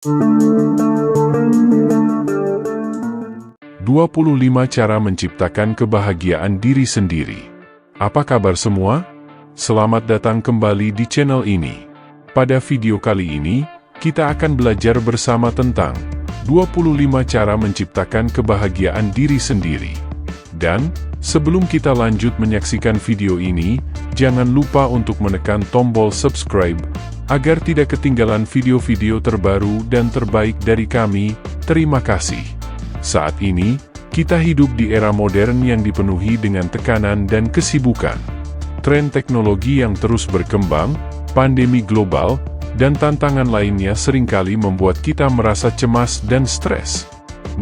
25 cara menciptakan kebahagiaan diri sendiri. Apa kabar semua? Selamat datang kembali di channel ini. Pada video kali ini, kita akan belajar bersama tentang 25 cara menciptakan kebahagiaan diri sendiri. Dan, sebelum kita lanjut menyaksikan video ini, jangan lupa untuk menekan tombol subscribe, agar tidak ketinggalan video-video terbaru dan terbaik dari kami. Terima kasih. Saat ini, kita hidup di era modern yang dipenuhi dengan tekanan dan kesibukan. Tren teknologi yang terus berkembang, pandemi global, dan tantangan lainnya seringkali membuat kita merasa cemas dan stres.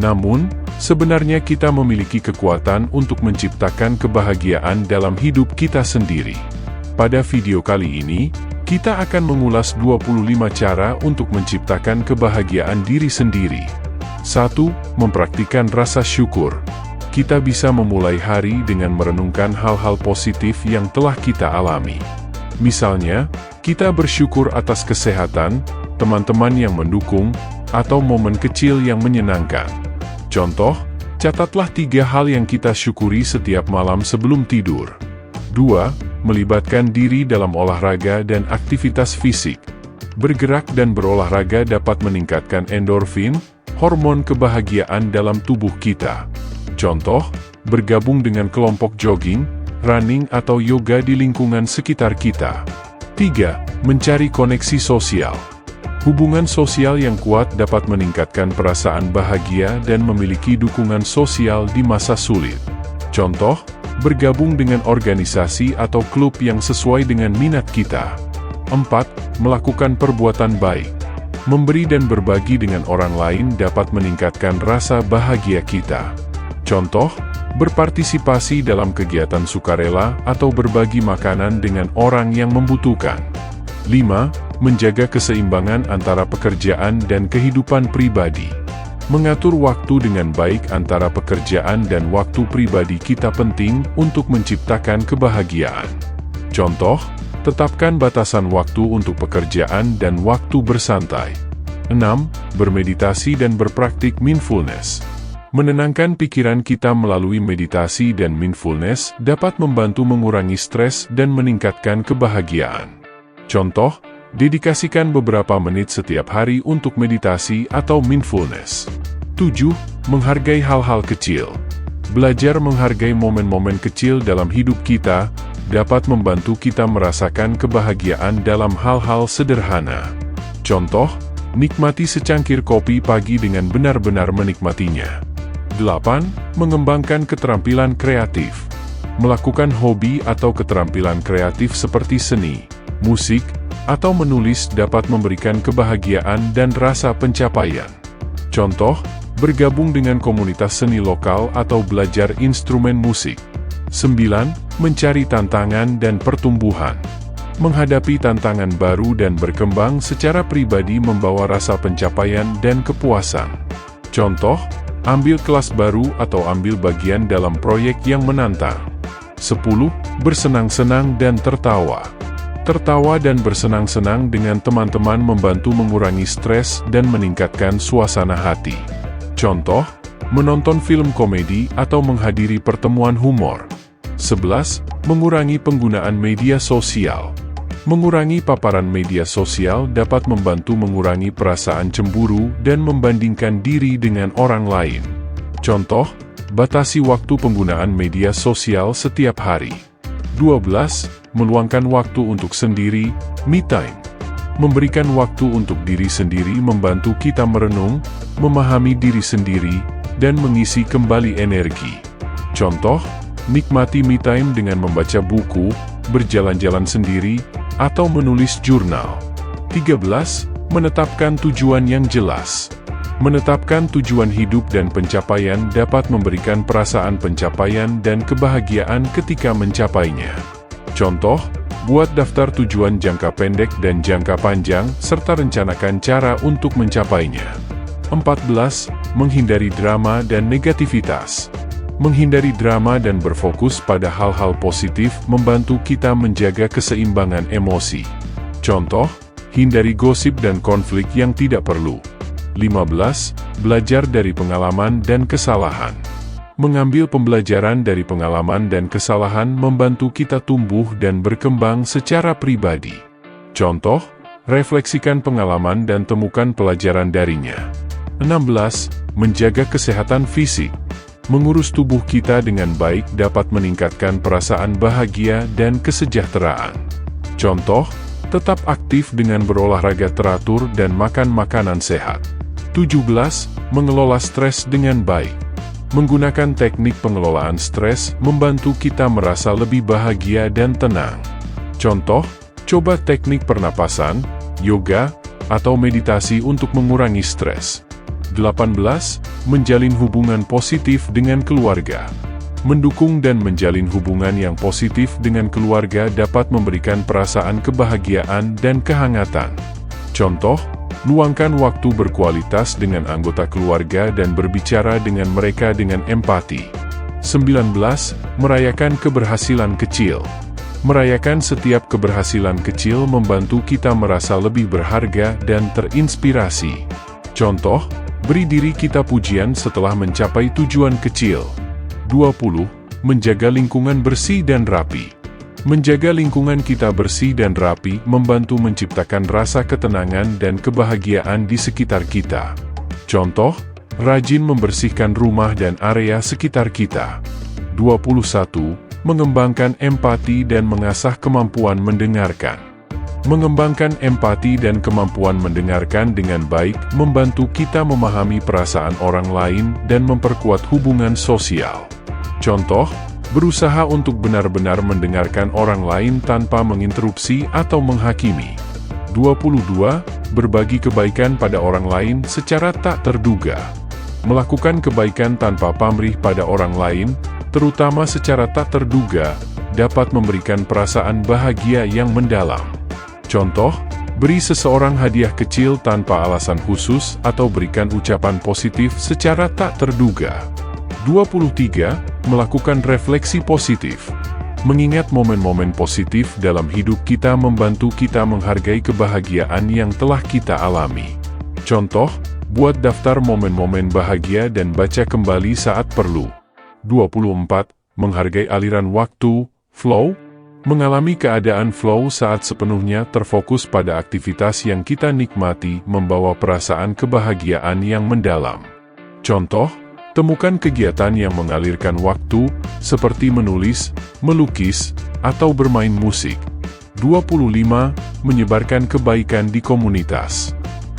Namun, sebenarnya kita memiliki kekuatan untuk menciptakan kebahagiaan dalam hidup kita sendiri. Pada video kali ini, kita akan mengulas 25 cara untuk menciptakan kebahagiaan diri sendiri. 1. Mempraktikkan rasa syukur. Kita bisa memulai hari dengan merenungkan hal-hal positif yang telah kita alami. Misalnya, kita bersyukur atas kesehatan, teman-teman yang mendukung, atau momen kecil yang menyenangkan. Contoh, catatlah 3 hal yang kita syukuri setiap malam sebelum tidur. 2. Melibatkan diri dalam olahraga dan aktivitas fisik. Bergerak dan berolahraga dapat meningkatkan endorfin, hormon kebahagiaan dalam tubuh kita. Contoh, bergabung dengan kelompok jogging, running atau yoga di lingkungan sekitar kita. 3. Mencari koneksi sosial. Hubungan sosial yang kuat dapat meningkatkan perasaan bahagia dan memiliki dukungan sosial di masa sulit. Contoh, bergabung dengan organisasi atau klub yang sesuai dengan minat kita. 4. Melakukan perbuatan baik. Memberi dan berbagi dengan orang lain dapat meningkatkan rasa bahagia kita. Contoh, berpartisipasi dalam kegiatan sukarela atau berbagi makanan dengan orang yang membutuhkan. 5. Menjaga keseimbangan antara pekerjaan dan kehidupan pribadi. Mengatur waktu dengan baik antara pekerjaan dan waktu pribadi kita penting untuk menciptakan kebahagiaan. Contoh, tetapkan batasan waktu untuk pekerjaan dan waktu bersantai. 6. Bermeditasi dan berpraktik mindfulness. Menenangkan pikiran kita melalui meditasi dan mindfulness dapat membantu mengurangi stres dan meningkatkan kebahagiaan. Contoh, dedikasikan beberapa menit setiap hari untuk meditasi atau mindfulness. 7. Menghargai hal-hal kecil. Belajar menghargai momen-momen kecil dalam hidup kita dapat membantu kita merasakan kebahagiaan dalam hal-hal sederhana. Contoh, nikmati secangkir kopi pagi dengan benar-benar menikmatinya. 8. Mengembangkan keterampilan kreatif. Melakukan hobi atau keterampilan kreatif seperti seni, musik, atau menulis dapat memberikan kebahagiaan dan rasa pencapaian. Contoh, bergabung dengan komunitas seni lokal atau belajar instrumen musik. 9. Mencari tantangan dan pertumbuhan. Menghadapi tantangan baru dan berkembang secara pribadi membawa rasa pencapaian dan kepuasan. Contoh, ambil kelas baru atau ambil bagian dalam proyek yang menantang. 10. Bersenang-senang dan tertawa. Tertawa dan bersenang-senang dengan teman-teman membantu mengurangi stres dan meningkatkan suasana hati. Contoh, menonton film komedi atau menghadiri pertemuan humor. 11. Mengurangi penggunaan media sosial. Mengurangi paparan media sosial dapat membantu mengurangi perasaan cemburu dan membandingkan diri dengan orang lain. Contoh, batasi waktu penggunaan media sosial setiap hari. 12. Meluangkan waktu untuk sendiri, me time. Memberikan waktu untuk diri sendiri membantu kita merenung, memahami diri sendiri, dan mengisi kembali energi. Contoh, nikmati me time dengan membaca buku, berjalan-jalan sendiri, atau menulis jurnal. 13. Menetapkan tujuan yang jelas. Menetapkan tujuan hidup dan pencapaian dapat memberikan perasaan pencapaian dan kebahagiaan ketika mencapainya. Contoh, buat daftar tujuan jangka pendek dan jangka panjang, serta rencanakan cara untuk mencapainya. 14. Menghindari drama dan negativitas. Menghindari drama dan berfokus pada hal-hal positif membantu kita menjaga keseimbangan emosi. Contoh, hindari gosip dan konflik yang tidak perlu. 15. Belajar dari pengalaman dan kesalahan. Mengambil pembelajaran dari pengalaman dan kesalahan membantu kita tumbuh dan berkembang secara pribadi. Contoh, refleksikan pengalaman dan temukan pelajaran darinya. 16. Menjaga kesehatan fisik. Mengurus tubuh kita dengan baik dapat meningkatkan perasaan bahagia dan kesejahteraan. Contoh, tetap aktif dengan berolahraga teratur dan makan makanan sehat. 17. Mengelola stres dengan baik. Menggunakan teknik pengelolaan stres membantu kita merasa lebih bahagia dan tenang. Contoh, coba teknik pernapasan, yoga, atau meditasi untuk mengurangi stres. 18. Menjalin hubungan positif dengan keluarga. Mendukung dan menjalin hubungan yang positif dengan keluarga dapat memberikan perasaan kebahagiaan dan kehangatan. Contoh, luangkan waktu berkualitas dengan anggota keluarga dan berbicara dengan mereka dengan empati. 19. Merayakan keberhasilan kecil. Merayakan setiap keberhasilan kecil membantu kita merasa lebih berharga dan terinspirasi. Contoh, beri diri kita pujian setelah mencapai tujuan kecil. 20. Menjaga lingkungan bersih dan rapi. Menjaga lingkungan kita bersih dan rapi membantu menciptakan rasa ketenangan dan kebahagiaan di sekitar kita. Contoh, rajin membersihkan rumah dan area sekitar kita. 21. Mengembangkan empati dan mengasah kemampuan mendengarkan. Mengembangkan empati dan kemampuan mendengarkan dengan baik membantu kita memahami perasaan orang lain dan memperkuat hubungan sosial. Contoh, berusaha untuk benar-benar mendengarkan orang lain tanpa menginterupsi atau menghakimi. 22. Berbagi kebaikan pada orang lain secara tak terduga. Melakukan kebaikan tanpa pamrih pada orang lain, terutama secara tak terduga, dapat memberikan perasaan bahagia yang mendalam. Contoh, beri seseorang hadiah kecil tanpa alasan khusus atau berikan ucapan positif secara tak terduga. 23. Melakukan refleksi positif. Mengingat momen-momen positif dalam hidup kita membantu kita menghargai kebahagiaan yang telah kita alami. Contoh, buat daftar momen-momen bahagia dan baca kembali saat perlu. 24. Menghargai aliran waktu, flow. Mengalami keadaan flow saat sepenuhnya terfokus pada aktivitas yang kita nikmati membawa perasaan kebahagiaan yang mendalam. Contoh, temukan kegiatan yang mengalirkan waktu, seperti menulis, melukis, atau bermain musik. 25. Menyebarkan kebaikan di komunitas.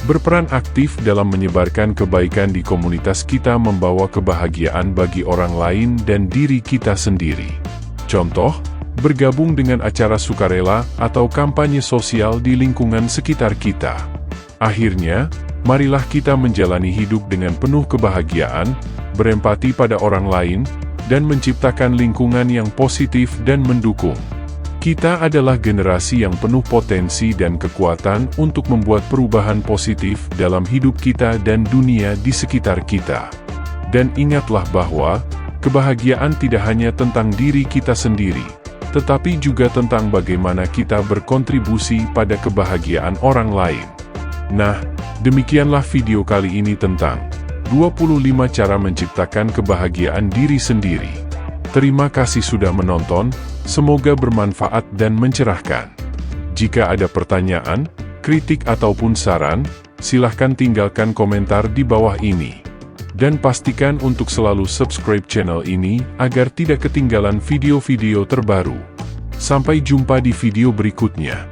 Berperan aktif dalam menyebarkan kebaikan di komunitas kita membawa kebahagiaan bagi orang lain dan diri kita sendiri. Contoh, bergabung dengan acara sukarela atau kampanye sosial di lingkungan sekitar kita. Akhirnya, marilah kita menjalani hidup dengan penuh kebahagiaan, berempati pada orang lain, dan menciptakan lingkungan yang positif dan mendukung. Kita adalah generasi yang penuh potensi dan kekuatan untuk membuat perubahan positif dalam hidup kita dan dunia di sekitar kita. Dan ingatlah bahwa, kebahagiaan tidak hanya tentang diri kita sendiri, tetapi juga tentang bagaimana kita berkontribusi pada kebahagiaan orang lain. Nah, demikianlah video kali ini tentang 25 cara menciptakan kebahagiaan diri sendiri. Terima kasih sudah menonton, semoga bermanfaat dan mencerahkan. Jika ada pertanyaan, kritik ataupun saran, silahkan tinggalkan komentar di bawah ini. Dan pastikan untuk selalu subscribe channel ini agar tidak ketinggalan video-video terbaru. Sampai jumpa di video berikutnya.